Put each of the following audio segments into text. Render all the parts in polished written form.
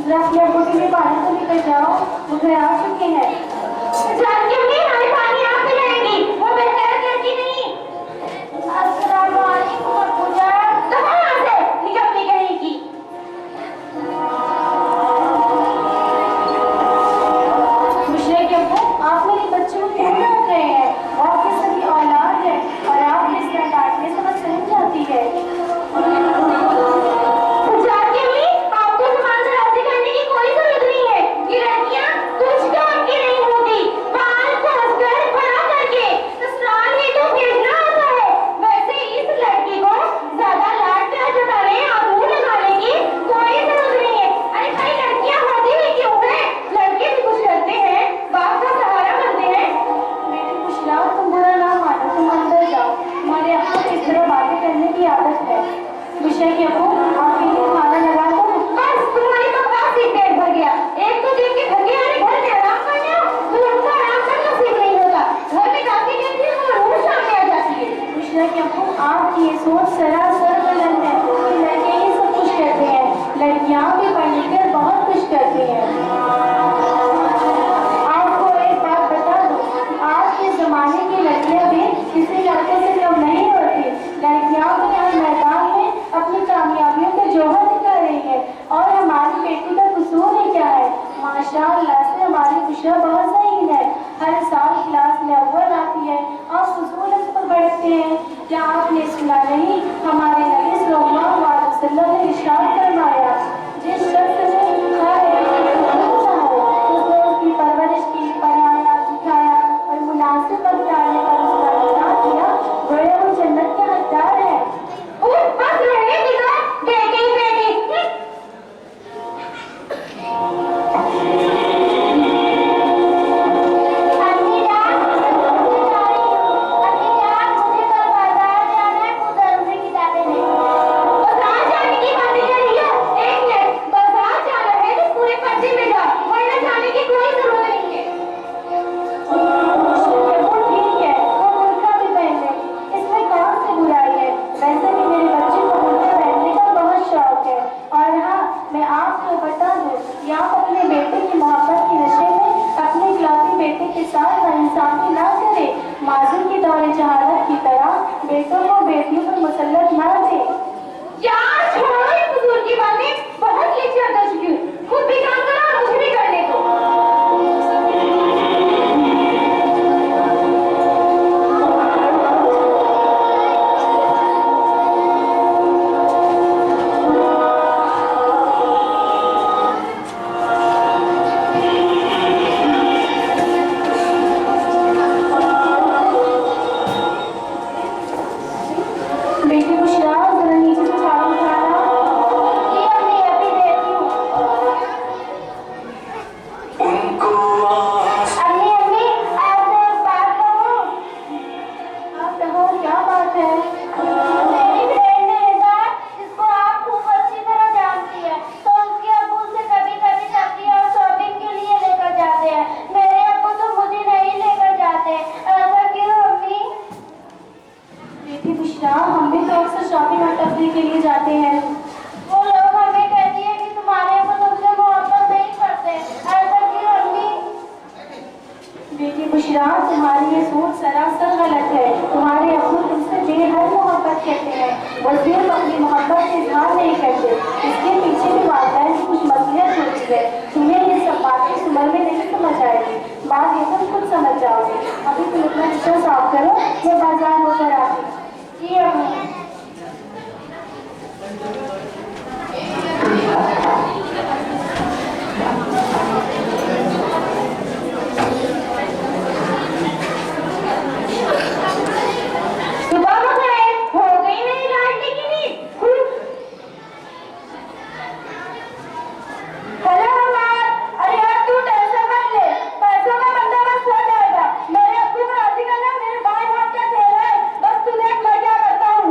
जरा अपने अब्बू के लिए पानी तो लेकर जाओ, वो घर आ चुके हैं। जानकी अम्मी, हमें पानी आप पिलाएंगी, वो बेहतर लड़की नहीं। अस्सलाम वालेकुम अब्बू जान। तो वहाँ से निकलने कहेगी। मुशरे के अब्बू, आप मेरे बच्चे को क्यों डांट रहे हैं? वो आपकी सभी औलाद है और आप इस तरह डांटने से बस सहम जाती है। जानकी अम्मी, आपको सामान से राजी करने की कोई जरूरत नहीं है। ये लड़कियाँ कुछ काम की नहीं होती। बाल खोसकर बड़ा करके ससुराल ही तो भेजना होता है। वैसे इस लड़की को ज्यादा लाड प्यार जताने और मुंह लगाने की कोई जरूरत नहीं है। अरे भाई, लड़कियाँ होती ही क्यों है? लड़के भी कुछ करते हैं, बाप का सहारा बनते हैं। बेटी बुशरा, तुम बुरा ना मानो, तुम अंदर जाओ। हमारे अब्बू को इस तरह बातें करने की आदत है। मुशरे के अब्बू, आपके लिए खाना लगा दो। बस तुम्हारी बकवास ही पेट भर गया। एक तो दिन के थके हारे घर में आराम करने हो, तो उनका आराम करना सीख नहीं होता। घर में जाके देखती हूँ वो रूह सामने आ जाती है। मुशरा के अब्बू, आपकी ये सोच सरासर गलत है कि लड़के ही सब कुछ करते हैं। लड़कियां भी पढ़ लिख कर बहुत कुछ करती हैं। आपको एक बात बता दूं कि आज के जमाने की लड़कियां भी किसी लड़के से कम नहीं होती। लड़कियां भी हर मैदान में अपनी कामयाबियों के जौहर दिखा रही है। और हमारी बेटी का कसूर ही क्या है? माशाअल्लाह से हमारी बुशरा बहुत सही है। हर साल क्लास में अव्वल आती है और फजूल पर बढ़ते हैं। क्या आपने सुना नहीं, हमारे नबी सल्लल्लाहु अलैहि वसल्लम ने इरशाद फरमाया, जिस शख्स ने उसने उसकी परवरिश की, पढ़ाया, सिखाया और मुनासिब वक्त डालने पर उसका इंतजार किया, गोया वो जन्नत के हकदार है। बस रहने दीजिए, बेटी बेटी। अम्मी जान, मुझे कल बाजार जाना है, खुद से किताबें लेनी है। बाजार जाने की बातें कर रही हो? एक मिनट, बाजार जाना है तो पूरे पर्चे में जाओ, वरना जाने की कोई जरूरत नहीं है। वो ठीक है, वो बुर्का भी पहन लेगी, इसमें कौन सी बुराई है? वैसे भी मेरे बच्चे को बुर्का पहनने का बहुत शौक है। और हाँ, मैं आपको बता दूं कि आप अपने बेटे की मोहब्बत के नशे में अपने इकलौते बेटे के साथ नाइंसाफी ना करें। माजिद के दौरे जहालत की तरह बेटों को बेटियों पर मुसल्लत ना दें। यार छोड़ो ये फजूल की बातें, बहुत लेक्चर कर चुकी हूँ। खुद भी काम करो और मुझे भी करने दो। बेटी बुशरा, जरा नीचे से झाड़ू उठाना। ये अम्मी अभी देती हूँ। अम्मी अम्मी, आपसे एक बात कहूँ? आप कहो, क्या बात है? मेरी फ्रेंड है इधर, जिसको आप खूब अच्छी तरह जानती है, तो उसके अब्बू से कभी कभी सब्जी और शॉपिंग के लिए लेकर जाते हैं। मेरे अब्बू तो मुझे नहीं लेकर जाते। ऐसा क्यों अम्मी? बेटी बुशरा, हम भी तो अक्सर शॉपिंग और तफरीह के लिए जाते हैं। वो लोग हमें कहती है कि तुम्हारे अब्बू तुमसे मोहब्बत नहीं करते। ऐसा क्यों अम्मी? बेटी बुशरा, तुम्हारी ये सोच सरासर गलत है। तुम्हारे अब्बू तुमसे बेहद मोहब्बत करते हैं, वो सिर्फ अपनी मोहब्बत से इजहार नहीं करते। इसके पीछे भी वाक़ई की कुछ मसलियत होती है। तुम्हें ये सब बातें इस उम्र में नहीं समझ आएगी, बात ये तुम खुद समझ जाओगे। अभी तुम अपना किचन साफ करो, मैं बाजार होकर आती। जी अम्मी। सुबह बखैर, हो गई मेरी लाडली की नींद। हेलो अम्मा, अरे यार तू टेंशन मत ले, पैसों का बंदोबस्त हो जाएगा। मेरे अब्बू को राजी करना मेरे बाएं हाथ का खेल है। बस तू देख मैं क्या करता हूँ।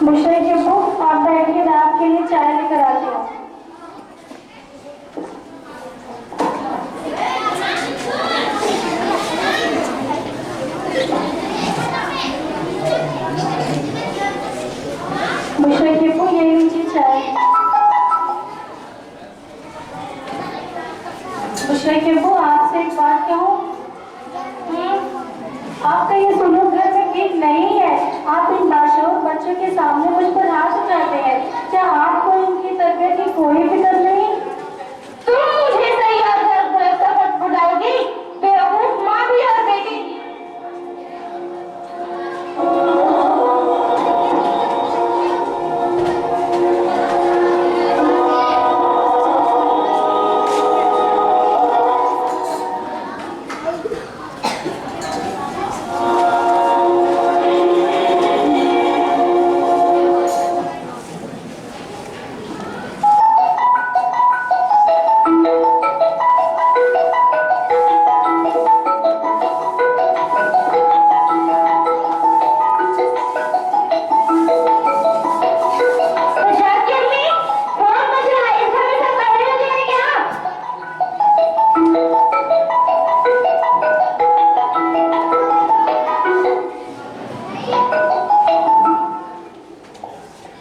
बुशरा के अब्बू, आप बैठिए, मैं आपके लिए चाय लेकर आती हूँ। बुशरा के अब्बू, ये लीजिए चाय। बुशरा के अब्बू, आपसे एक बात कहूँ? आपका ये सुलूक घर में ठीक नहीं है। आप इन बाशऊर बच्चों के सामने मुझ पर हाथ उठाते हैं। क्या आपको इनकी तरबियत की कोई फिक्र नहीं? तुम मुझे सही और गलत का फर्क बुलाओगी? बेवकूफ माँ भी और बेटी भी।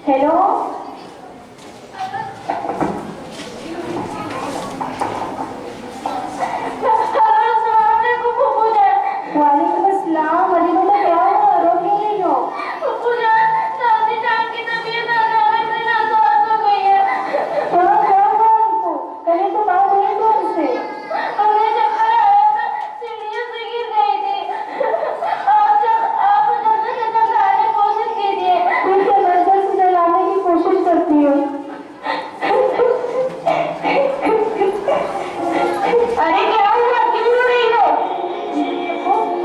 हेलो, वालेकुम अस्सलाम। अली बेटा, क्या हुआ? रो क्यों रही हो? हाँ, क्या हुआ उनको? कहीं तो बात हुई तो उनसे। ठीक है, मैं जल्द से जल्द आने की कोशिश करती हूँ। अरे क्या हुआ, क्यों रो रही हो?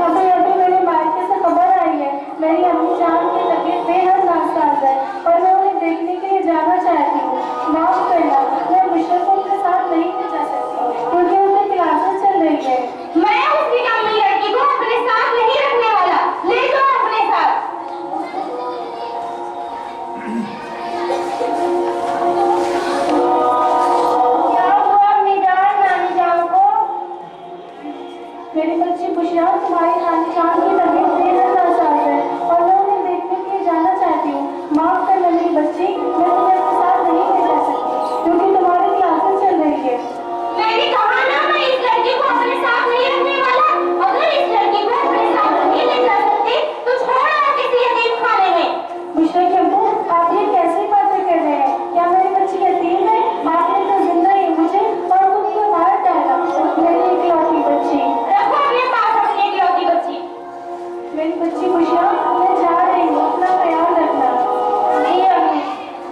अभी अभी मेरे मायके से खबर आई है। मेरी अम्मी जान की तबीयत बेहद नासाज है और मैं उन्हें देखने के लिए जाना चाहती हूँ। माफ करना, मैं बुशरा को उनके साथ नहीं ले जा सकती क्योंकि उनकी क्लासेस चल रही है। मैं उस निकम्मी लड़की को अपने साथ नहीं रखने वाला। ले जाओ अपने साथ। क्या हुआ अम्मी जान, नानी जान को? मेरी बच्ची बुशरा, तुम्हारी नानी जान की तबीयत बेहद नासाज है और मैं उन्हें देखने के लिए जाना चाहती हूँ। माफ करना मेरी बच्ची, मैं तुम्हें अपने साथ नहीं ले जा सकती क्योंकि तुम्हारी क्लासेस चल रही है। मैंने कहा ना, मैं इस लड़की को अपने साथ नहीं रखने वाला। अगर इस लड़की को अपने साथ नहीं ले जा सकती तो छोड़ आओ किसी यतीम खाने में। बुशरा के अब्बू, आप ये कैसी बातें कर रहे हैं? क्या मेरी बच्ची यतीम है? आपने तो जिंदा ही मुझे और खुद को मार डाला। मेरी इकलौती बच्ची, रखो अपने पास अपनी इकलौती बच्ची। मेरी बच्ची बुशरा, मैं जा रही हूँ, अपना ख्याल रखना। नहीं अम्मी,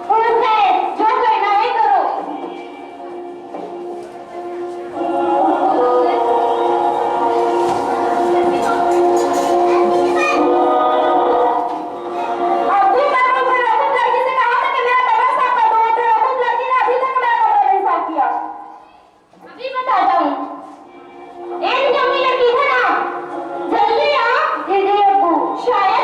खुद है, जो करना है करो। अभी मैं उस लड़की से कहा था कि मेरा कमरा साफ कर दो, तो उस लड़की ने अभी तक मेरा कमरा नहीं साफ किया। अभी बताता हूँ। एक निकम्मी लड़की है ना, जल्दी आ। जी जी अब्बू। शायद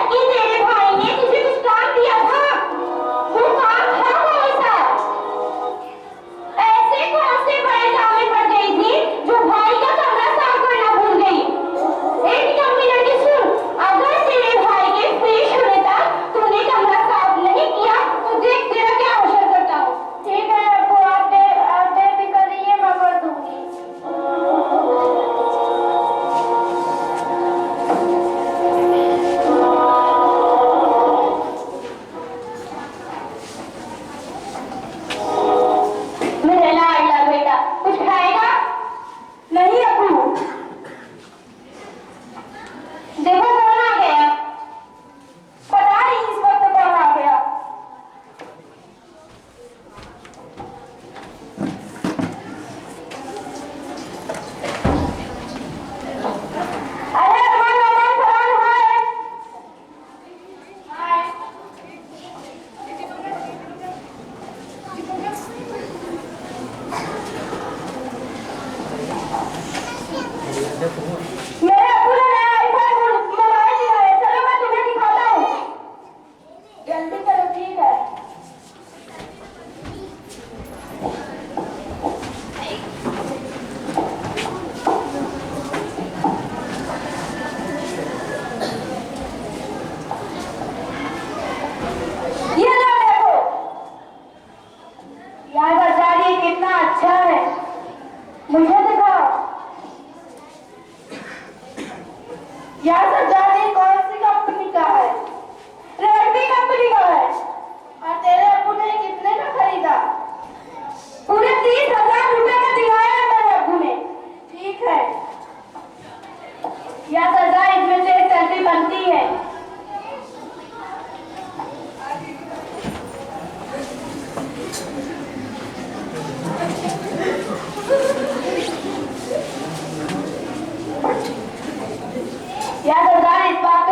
इस बात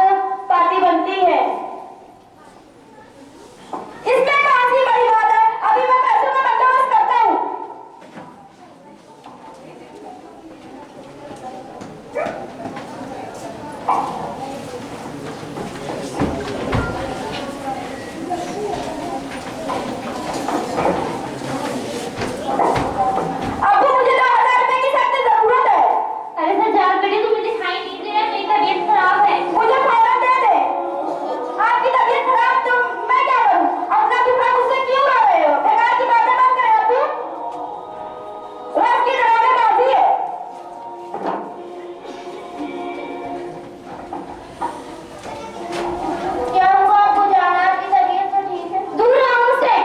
पार्टी बनती है। इसमें कौन सी बड़ी बात है? अभी मैं पैसों का बंदोबस्त करता हूँ। अब्बू मुझे 2,000 रुपए की सख्त जरूरत है। अरे सज्जाद बेटे तुम्हें दिखाई नहीं दे रहा, मेरी तबीयत खराब है। मुझे फौरन दे दे। आपकी तबीयत खराब तो मैं क्या करूं? अपना दुखा मुझसे क्यों उड़ा रहे हो? बेकार की बातें मत करें अब्बू। रात की दरवाज़ेबाजी है। क्या हुआ अब्बू जान? आपकी तबीयत तो ठीक है? दूर रहो मुझसे।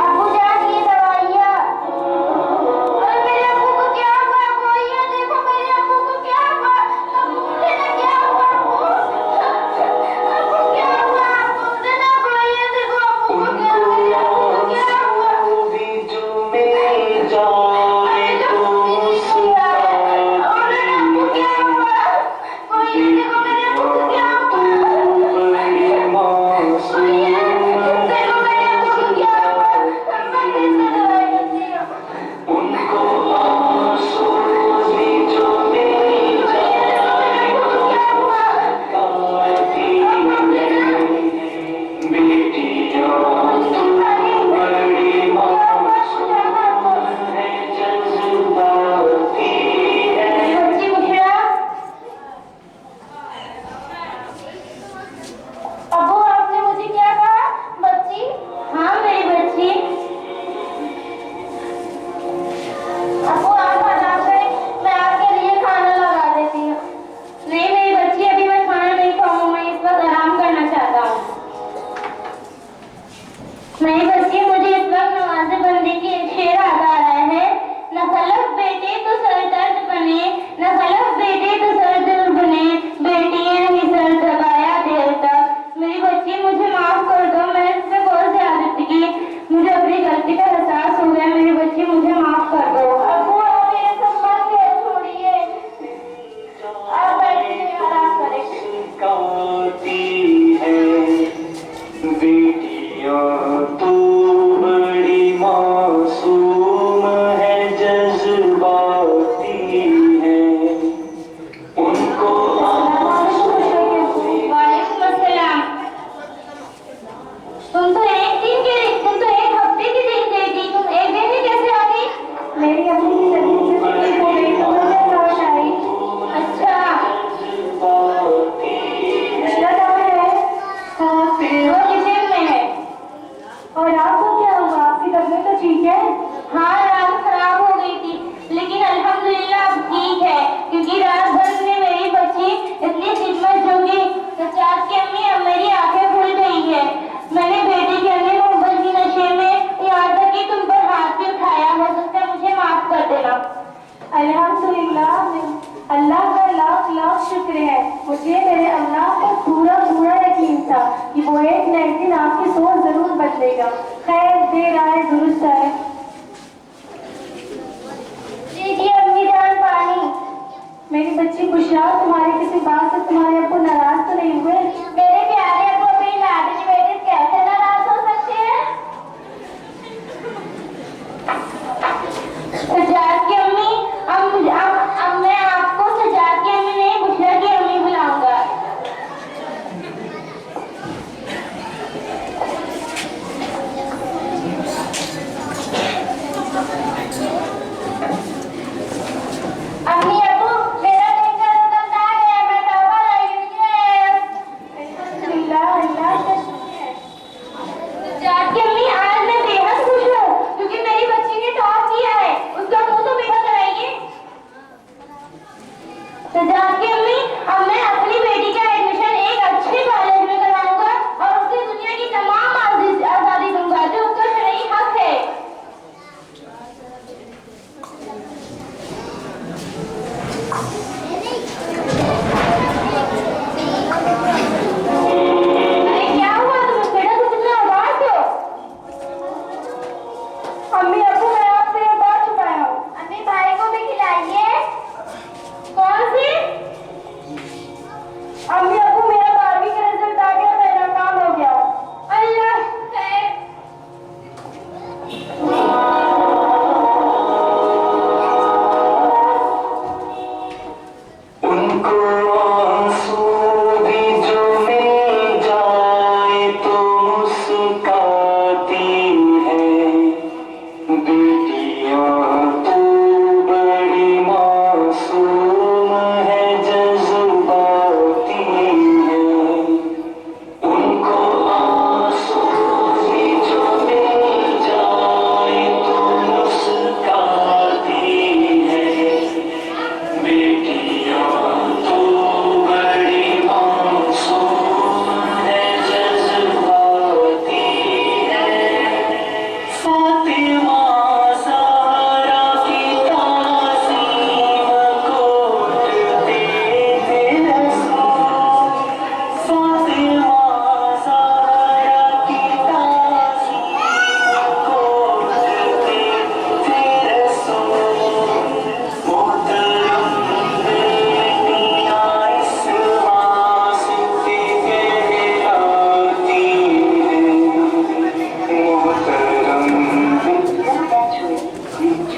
अब्बू जान ये दवाइयाँ। अरे मेरे अब्बू को क्या हुआ? कोई है देखो मेरे अब्बू को क्या हुआ? अब्बू मुझे ना क्या हुआ अब्बू? अब्बू क्या हुआ? अब्बू मुझे ना कोई है देखो अब्बू को क्या हुआ? मेरे अब्बू को क्या हुआ? अरे जो मेरी सुनिया और मेरे अब्बू क्या हुआ? कोई है देखो मेरे अब्बू को क्या हुआ? कोई है देखो मेरे अब्बू को क्या हुआ? मैं कैसे दवाई देती हूँ? उनको अब्बू आपने मुझे क्या कहा? बच्ची? हाँ मेरी बच्ची। अब्बू आप आराम करें, मैं आपके लिए खाना लगा देती हूँ। नहीं मेरी बच्ची, अभी मैं खाना नहीं खाऊंगा, मैं इस वक्त आराम करना चाहता हूँ। मेरी बच्ची, मुझे इस वक्त नमाज़े बंदी की एक शेर याद आ रहा है। न खलफ बेटे तो सरदर्द बने, न खलफ बेटे तो सरदर्द बने, बेटियां ही सर दबाया देर तक। मेरी बच्ची मुझे माफ कर दो, मैं इसमें बहुत ज्यादती की, मुझे अपनी गलती का एहसास हो गया। मेरी बच्ची मुझे माफ कर दो। अब्बू आप ये सब मत छोड़िए, आप बैठिए आराम करें। बेटियां तो बड़ी मासूम है, जज्बाती है, उनको वालेकुम अस्सलाम। तुम तो एक हफ्ते की दिन गई थी, तुम एक दिन में कैसे आ गई? मेरी अम्मी की तबीयत से ठीक हो गई तो मैं लौट आई। अच्छा रिश्ता कहाँ है? वो किचन में है। और आपको क्या हुआ? आपकी तबीयत तो ठीक है? हाँ रात खराब हो गई थी, लेकिन अल्हम्दुलिल्लाह अब ठीक है, क्योंकि रात भर में मेरी बच्ची इतनी खिदमत जो की सज्जाद की अम्मी, अब मेरी आंखें खुल गई है। मैंने बेटी के अंदर मोहब्बत की नशे में यहाँ तक कि तुम पर हाथ भी उठाया, हो सकता है मुझे माफ कर देना। अल्हम्दुलिल्लाह, अल्लाह का लाख लाख शुक्र है। मुझे मेरे अल्लाह पर पूरा पूरा यकीन था कि वो एक न एक दिन आपकी सोच जरूर बदलेगा। खैर देर आए दुरुस्त आए। लीजिए अम्मी जान पानी। मेरी बच्ची बुशरा, तुम्हारी किसी बात से तुम्हारे अब्बू नाराज तो नहीं हुए? मेरे प्यारे अब्बू अपनी लाडली बेटी से कैसे नाराज हो सकते हैं? सज्जाद की अम्मी, अब मैं आपको सज्जाद की अम्मी नहीं, बुशरा की अम्मी बुलाऊंगा।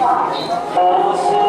उस